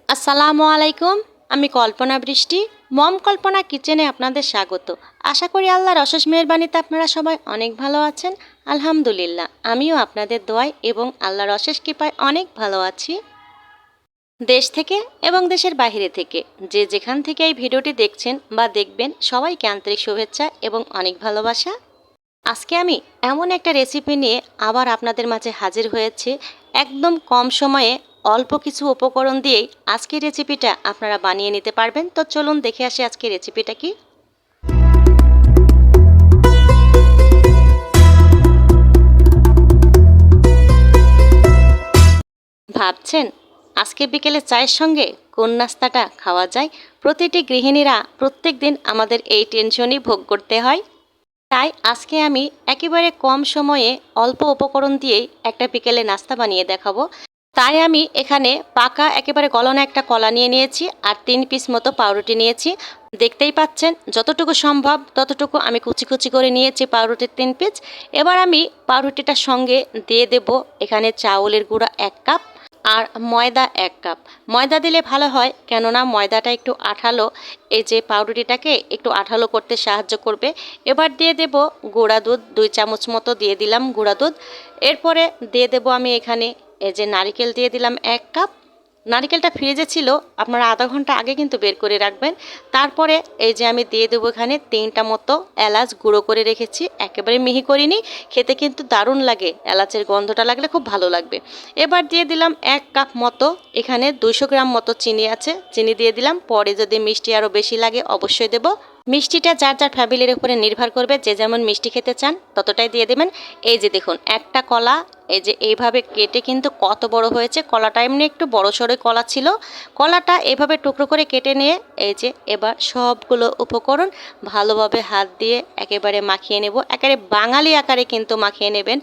আসসালামু আলাইকুম। আমি কল্পনা বৃষ্টি, মম কল্পনা কিচেনে আপনাদের স্বাগত। আশা করি আল্লাহর অশেষ মেহেরবানিতে আপনারা সবাই অনেক ভালো আছেন। আলহামদুলিল্লাহ, আমিও আপনাদের দোয়ায় এবং আল্লাহর অশেষ কৃপায় অনেক ভালো আছি। দেশ থেকে এবং দেশের বাইরে থেকে যে যেখান থেকে এই ভিডিওটি দেখছেন বা দেখবেন, সবাইকে আন্তরিক শুভেচ্ছা এবং অনেক ভালোবাসা। আজকে আমি এমন একটা রেসিপি নিয়ে আবার আপনাদের মাঝে হাজির হয়েছি। একদম কম সময়ে অল্প কিছু উপকরণ দিয়েই আজকের রেসিপিটা আপনারা বানিয়ে নিতে পারবেন। তো চলুন দেখে আসি আজকের রেসিপিটা কি। ভাবছেন আজকে বিকেলে চায়ের সঙ্গে কোন নাস্তাটা খাওয়া যায়? প্রতিটি গৃহিণীরা প্রত্যেক দিন আমাদের এই টেনশনই ভোগ করতে হয়। তাই আজকে আমি একেবারে কম সময়ে অল্প উপকরণ দিয়েই একটা বিকেলে নাস্তা বানিয়ে দেখাবো। তাই আমি এখানে পাকা একেবারে গলনা একটা কলা নিয়ে নিয়েছি আর 3 পিস মতো পাউরুটি নিয়েছি। দেখতেই পাচ্ছেন যতটুকু সম্ভব ততটুকু আমি কুচি কুচি করে নিয়েছি পাউরুটির 3 পিস। এবার আমি পাউরুটিটার সঙ্গে দিয়ে দেব এখানে চাউলের গুঁড়া 1 কাপ আর ময়দা 1 কাপ। ময়দা দিলে ভালো হয়, কেননা ময়দাটা একটু আঠালো, এই যে পাউরুটিটাকে একটু আঠালো করতে সাহায্য করবে। এবার দিয়ে দেব গুঁড়া দুধ, 2 চামচ মতো দিয়ে দিলাম গুঁড়া দুধ। এরপরে দিয়ে দেব আমি এখানে এই যে নারকেল দিয়ে দিলাম 1 কাপ। নারকেলটা ফ্রিজে ছিল, আপনারা আধা ঘন্টা আগে কিন্তু বের করে রাখবেন। তারপরে এই যে আমি দিয়ে দেবো এখানে 3টা মতো এলাচ গুঁড়ো করে রেখেছি, একেবারে মিহি করিনি। খেতে কিন্তু দারুণ লাগে, এলাচের গন্ধটা লাগলে খুব ভালো লাগবে। এবার দিয়ে দিলাম 1 কাপ মতো, এখানে 200 গ্রাম মতো চিনি আছে, চিনি দিয়ে দিলাম। পরে যদি মিষ্টি আরও বেশি লাগে অবশ্যই দেব। মিষ্টিটা যার যার ফ্যামিলির উপরে নির্ভর করবে, যে যেমন মিষ্টি খেতে চান ততটাই দিয়ে দেবেন। এই যে দেখুন একটা কলা এই যে এইভাবে কেটে কিন্তু কত বড় হয়েছে। কলাটা এমনি একটু বড় সড়ো কলা ছিল, কলাটা এভাবে টুকরো করে কেটে নিয়ে এই যে এবার সবগুলো উপকরণ ভালোভাবে হাত দিয়ে একেবারে মাখিয়ে নেব। একেবারে বাঙালি আকারে কিন্তু মাখিয়ে নেবেন।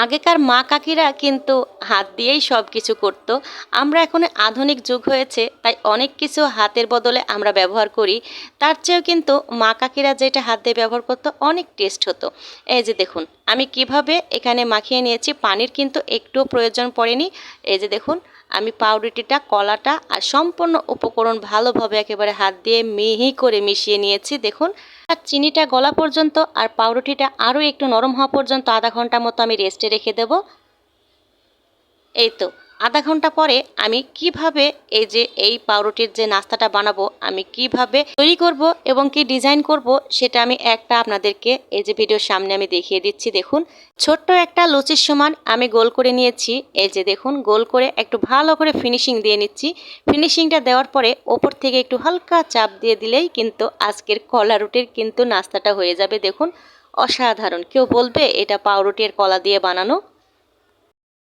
আগেকার মা কাকিরা কিন্তু হাত দিয়েই সব কিছু করতো। আমরা এখন আধুনিক যুগ হয়েছে, তাই অনেক কিছু হাতের বদলে আমরা ব্যবহার করি। তার চেয়েও কিন্তু মা কাকিরা যেটা হাত দিয়ে ব্যবহার করতো অনেক টেস্ট হতো। এই যে দেখুন আমি কিভাবে এখানে মাখিয়ে নিয়েছি, পানির কিন্তু একটুও প্রয়োজন পড়েনি। এই যে দেখুন আমি পাউরুটিটা, কলাটা আর সম্পূর্ণ উপকরণ ভালোভাবে একেবারে হাত দিয়ে মিহি করে মিশিয়ে নিয়েছি। দেখুন আর চিনিটা গলা পর্যন্ত আর পাউরুটিটা আরও একটু নরম হওয়া পর্যন্ত আধা ঘন্টা মতো আমি রেস্টে রেখে দেব। এই তো আধা ঘন্টা পরে আমি কিভাবে এই যে এই পাউরুটির যে নাস্তাটা বানাবো, আমি কিভাবে তৈরি করব এবং কি ডিজাইন করব, সেটা আমি একটা আপনাদেরকে এই যে ভিডিওর সামনে আমি দেখিয়ে দিচ্ছি। দেখুন ছোট্ট একটা লুচির সমান আমি গোল করে নিয়েছি। এই যে দেখুন গোল করে একটু ভালো করে ফিনিশিং দিয়ে নিচ্ছি। ফিনিশিংটা দেওয়ার পরে ওপর থেকে একটু হালকা চাপ দিয়ে দিলেই কিন্তু আজকের কলা রুটির কিন্তু নাস্তাটা হয়ে যাবে। দেখুন অসাধারণ, কেউ বলবে এটা পাউরুটি আর কলা দিয়ে বানানো।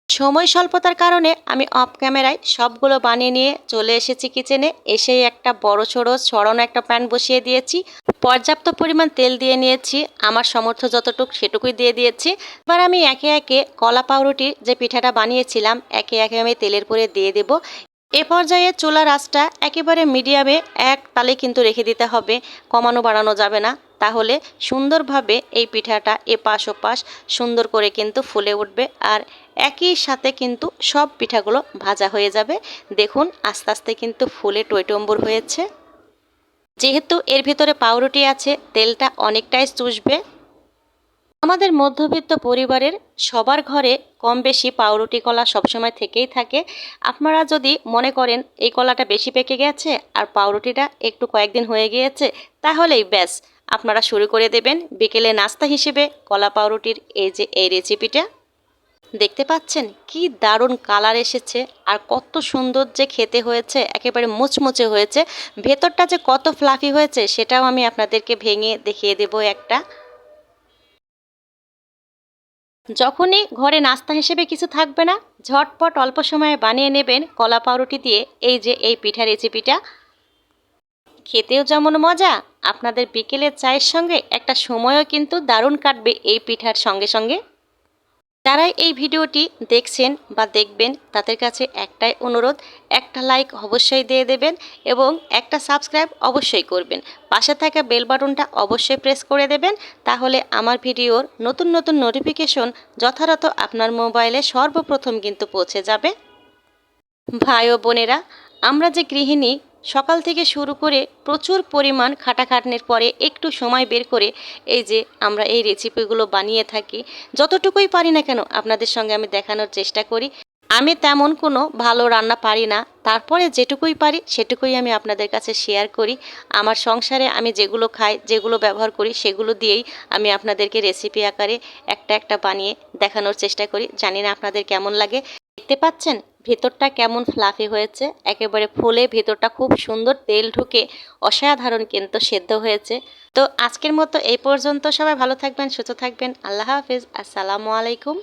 সময় স্বল্পতার কারণে আমি অফ ক্যামেরায় সবগুলো বানিয়ে নিয়ে চলে এসেছি কিচেনে। এসেই একটা বড় সড়ো ছড়ানো একটা প্যান বসিয়ে দিয়েছি, পর্যাপ্ত পরিমাণ তেল দিয়ে নিয়েছি, আমার সামর্থ্য যতটুকু সেটুকুই দিয়ে দিয়েছি। এবার আমি একে একে কলা পাউরুটির যে পিঠাটা বানিয়েছিলাম একে একে আমি তেলের পরে দিয়ে দেব। এ পর্যায়ে চুলার আঁচটা একেবারে মিডিয়ামে এক তালে কিন্তু রেখে দিতে হবে, কমানো বাড়ানো যাবে না, তাহলে সুন্দরভাবে এই পিঠাটা এপাশ ওপাশ সুন্দর করে কিন্তু ফুলে উঠবে আর একই সাথে কিন্তু সব পিঠাগুলো ভাজা হয়ে যাবে। দেখুন আস্তে আস্তে কিন্তু ফুলে টইটম্বুর হয়েছে। যেহেতু এর ভিতরে পাউরুটি আছে, তেলটা অনেকটাই চুষবে। আমাদের মধ্যবিত্ত পরিবারের সবার ঘরে কম বেশি পাউরুটি কলা সবসময় থেকেই থাকে। আপনারা যদি মনে করেন এই কলাটা বেশি পেকে গেছে আর পাউরুটিটা একটু কয়েকদিন হয়ে গিয়েছে, তাহলেই ব্যাস আপনারা শুরু করে দেবেন বিকেলে নাস্তা হিসেবে কলা পাউরুটির এই যে এই রেসিপিটা। দেখতে পাচ্ছেন কি দারুণ কালার এসেছে আর কত সুন্দর যে খেতে হয়েছে, একেবারে মুচমুচে হয়েছে। ভেতরটা যে কত ফ্লাফি হয়েছে সেটাও আমি আপনাদেরকে ভেঙে দেখিয়ে দেব একটা। যখনই ঘরে নাস্তা হিসেবে কিছু থাকবে না, ঝটপট অল্প সময়ে বানিয়ে নেবেন কলা পাউরুটি দিয়ে এই যে এই পিঠা রেসিপিটা। খেতেও যেমন মজা, আপনাদের বিকেলের চায়ের সঙ্গে একটা সময়ও কিন্তু দারুণ কাটবে এই পিঠার সঙ্গে সঙ্গে। যারাই এই ভিডিওটি দেখছেন বা দেখবেন তাদের কাছে একটাই অনুরোধ, একটা লাইক অবশ্যই দিয়ে দেবেন এবং একটা সাবস্ক্রাইব অবশ্যই করবেন। পাশে থাকা বেল বাটনটা অবশ্যই প্রেস করে দেবেন, তাহলে আমার ভিডিওর নতুন নতুন নোটিফিকেশন যথাযথ আপনার মোবাইলে সর্বপ্রথম কিন্তু পৌঁছে যাবে। ভাই ও বোনেরা, আমরা যে গৃহিণী সকাল থেকে শুরু করে প্রচুর পরিমাণ খাটাখাটনির পরে একটু সময় বের করে এই যে আমরা এই রেসিপিগুলো বানিয়ে থাকি, যতটুকুই পারি না কেন আপনাদের সঙ্গে আমি দেখানোর চেষ্টা করি। আমি তেমন কোনো ভালো রান্না পারি না, তারপরে যেটুকুই পারি সেটুকুই আমি আপনাদের কাছে শেয়ার করি। আমার সংসারে আমি যেগুলো খাই, যেগুলো ব্যবহার করি, সেগুলো দিয়েই আমি আপনাদেরকে রেসিপি আকারে একটা একটা বানিয়ে দেখানোর চেষ্টা করি। জানি না আপনাদের কেমন লাগে। দেখতে পাচ্ছেন ভেতরটা কেমন ফ্লাফি হয়েছে, একেবারে ফুলে ভেতরটা খুব সুন্দর তেল ঢুকে অসাধারণ কিন্তু সেদ্ধ হয়েছে। তো আজকের মতো এই পর্যন্ত। সবাই ভালো থাকবেন, সুস্থ থাকবেন। আল্লাহ হাফেজ। আসসালামু আলাইকুম।